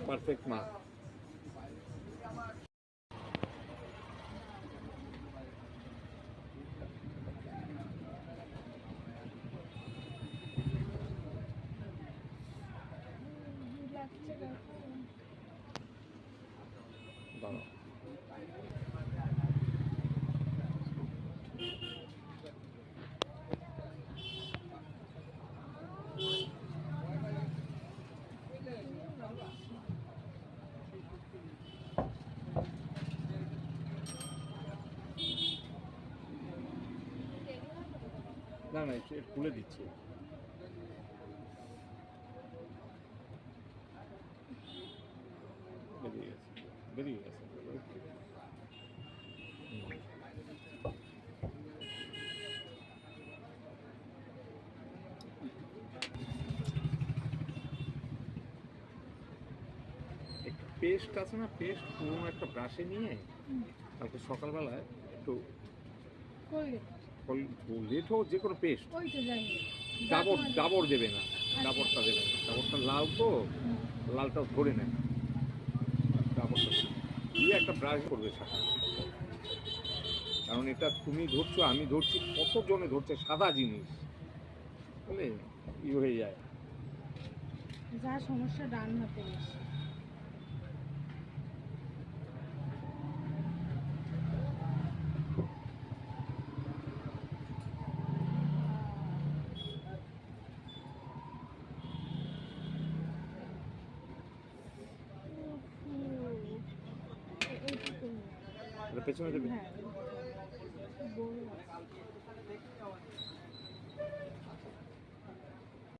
Perfect মাপ। দাঁড়াও, না না একটু খুলে দিচ্ছি। বেরিয়ে গেছে, বেরিয়ে গেছে। একটু পেস্ট আছে না, পেস্ট পুরোনো একটা ব্রাশে নিয়ে কালকে সকালবেলায় একটু লেট হোক, যে কোনো পেস্ট, ডাবর দেবে না, ডাবরটা দেবে না, ডাবরটা লাল তো, লালটা ধরে নেয়, ডাবরটা দিয়ে একটা ব্রাশ করবে সাথে। কারণ এটা তুমি ধরছো, আমি ধরছি, কতজনে ধরছে সাদা জিনিস, বুঝলে ই হয়ে যায়। যা সমস্যা ডান হাতে বেশি। পেছনে দেবে। হ্যাঁ